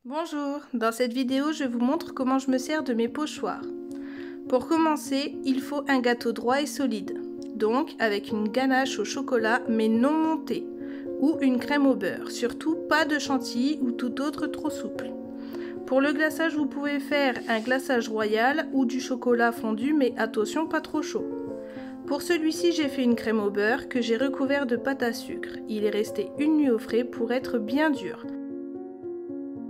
Bonjour, dans cette vidéo je vous montre comment je me sers de mes pochoirs. Pour commencer, il faut un gâteau droit et solide, donc avec une ganache au chocolat mais non montée, ou une crème au beurre, surtout pas de chantilly ou tout autre trop souple. Pour le glaçage, vous pouvez faire un glaçage royal ou du chocolat fondu, mais attention pas trop chaud. Pour celui-ci, j'ai fait une crème au beurre que j'ai recouvert de pâte à sucre. Il est resté une nuit au frais pour être bien dur.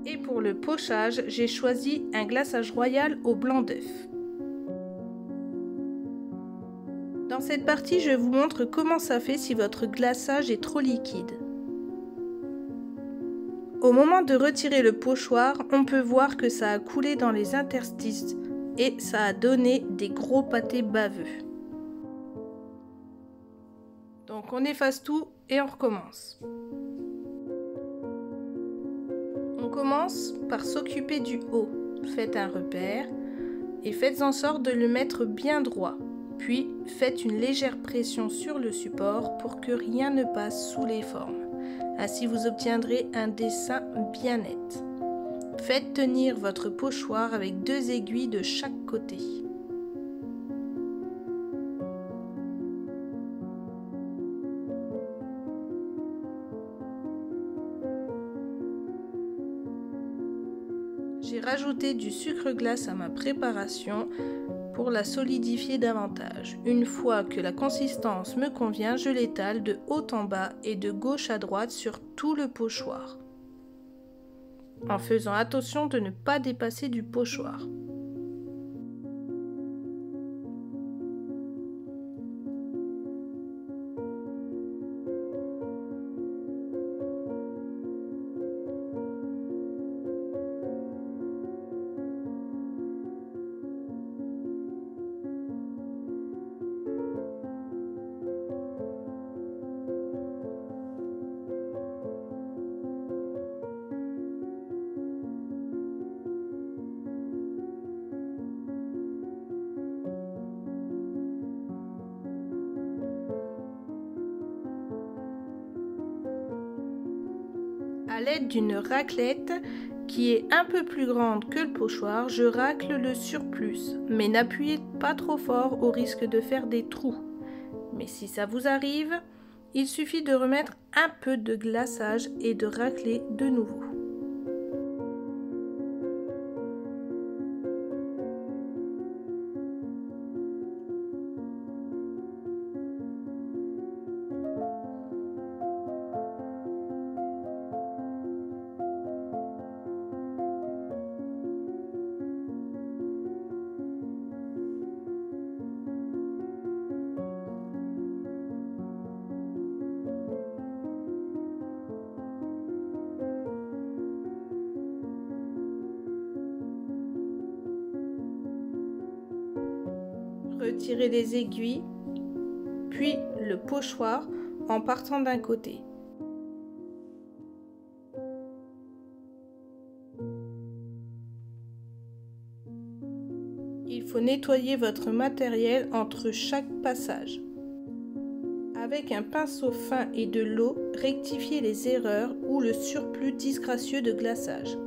Et pour le pochage, j'ai choisi un glaçage royal au blanc d'œuf. Dans cette partie, je vous montre comment ça fait si votre glaçage est trop liquide. Au moment de retirer le pochoir, on peut voir que ça a coulé dans les interstices et ça a donné des gros pâtés baveux. Donc on efface tout et on recommence. On commence par s'occuper du haut. Faites un repère et faites en sorte de le mettre bien droit. Puis faites une légère pression sur le support pour que rien ne passe sous les formes. Ainsi vous obtiendrez un dessin bien net. Faites tenir votre pochoir avec 2 aiguilles de chaque côté. J'ai rajouté du sucre glace à ma préparation pour la solidifier davantage. Une fois que la consistance me convient, je l'étale de haut en bas et de gauche à droite sur tout le pochoir, en faisant attention de ne pas dépasser du pochoir. À l'aide d'une raclette qui est un peu plus grande que le pochoir, je racle le surplus, mais n'appuyez pas trop fort au risque de faire des trous. Mais si ça vous arrive, il suffit de remettre un peu de glaçage et de racler de nouveau. Retirez les aiguilles, puis le pochoir en partant d'un côté. Il faut nettoyer votre matériel entre chaque passage. Avec un pinceau fin et de l'eau, rectifiez les erreurs ou le surplus disgracieux de glaçage.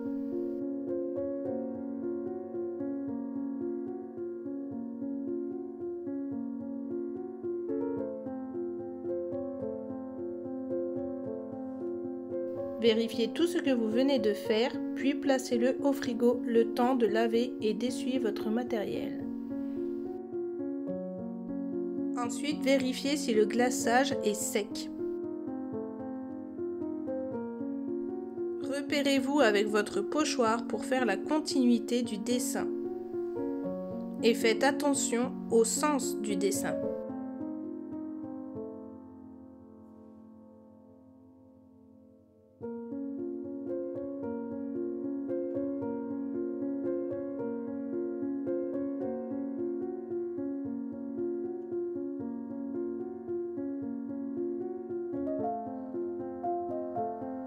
Vérifiez tout ce que vous venez de faire, puis placez-le au frigo le temps de laver et d'essuyer votre matériel. Ensuite, vérifiez si le glaçage est sec. Repérez-vous avec votre pochoir pour faire la continuité du dessin. Et faites attention au sens du dessin.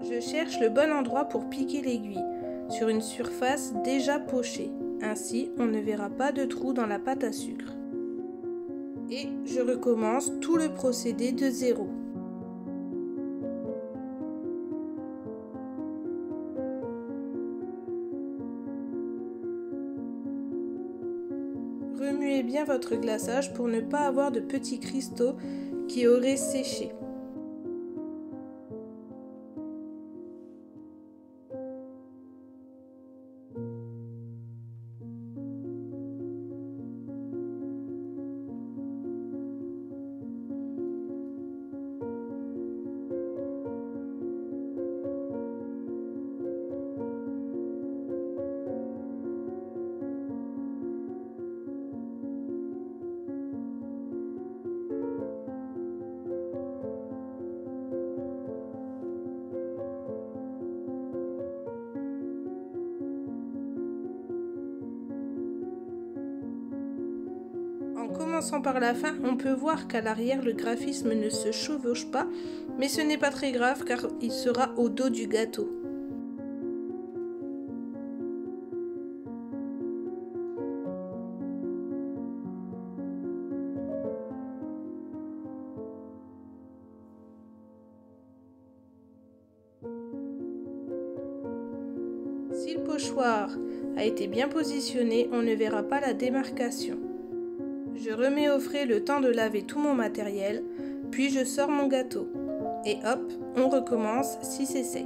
Je cherche le bon endroit pour piquer l'aiguille, sur une surface déjà pochée. Ainsi, on ne verra pas de trou dans la pâte à sucre. Et je recommence tout le procédé de zéro. Remuez bien votre glaçage pour ne pas avoir de petits cristaux qui auraient séché. En commençant par la fin, on peut voir qu'à l'arrière, le graphisme ne se chevauche pas, mais ce n'est pas très grave car il sera au dos du gâteau. Si le pochoir a été bien positionné, on ne verra pas la démarcation. Je remets au frais le temps de laver tout mon matériel, puis je sors mon gâteau. Et hop, on recommence si c'est sec.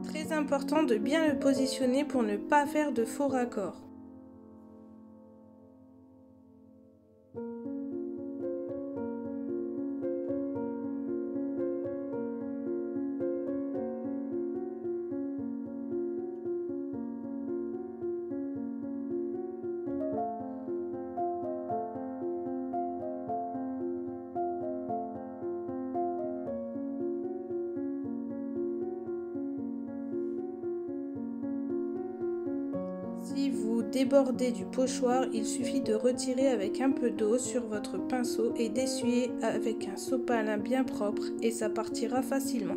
Très important de bien le positionner pour ne pas faire de faux raccords. Si vous débordez du pochoir, il suffit de retirer avec un peu d'eau sur votre pinceau et d'essuyer avec un sopalin bien propre et ça partira facilement.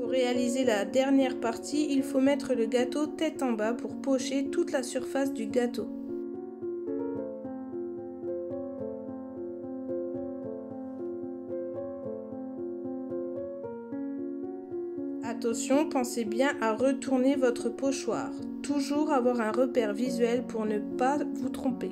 Pour réaliser la dernière partie, il faut mettre le gâteau tête en bas pour pocher toute la surface du gâteau. Attention, pensez bien à retourner votre pochoir. Toujours avoir un repère visuel pour ne pas vous tromper.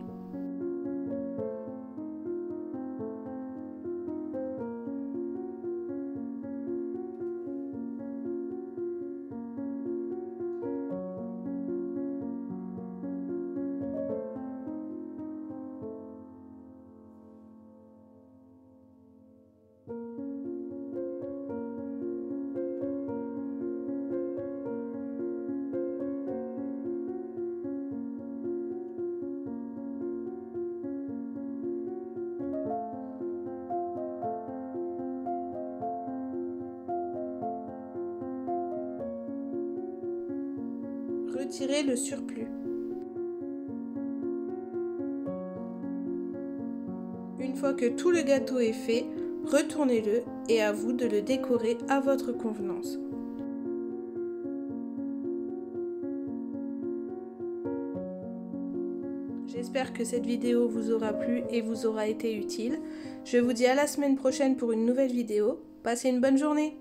Retirez le surplus. Une fois que tout le gâteau est fait, retournez-le et à vous de le décorer à votre convenance. J'espère que cette vidéo vous aura plu et vous aura été utile. Je vous dis à la semaine prochaine pour une nouvelle vidéo. Passez une bonne journée!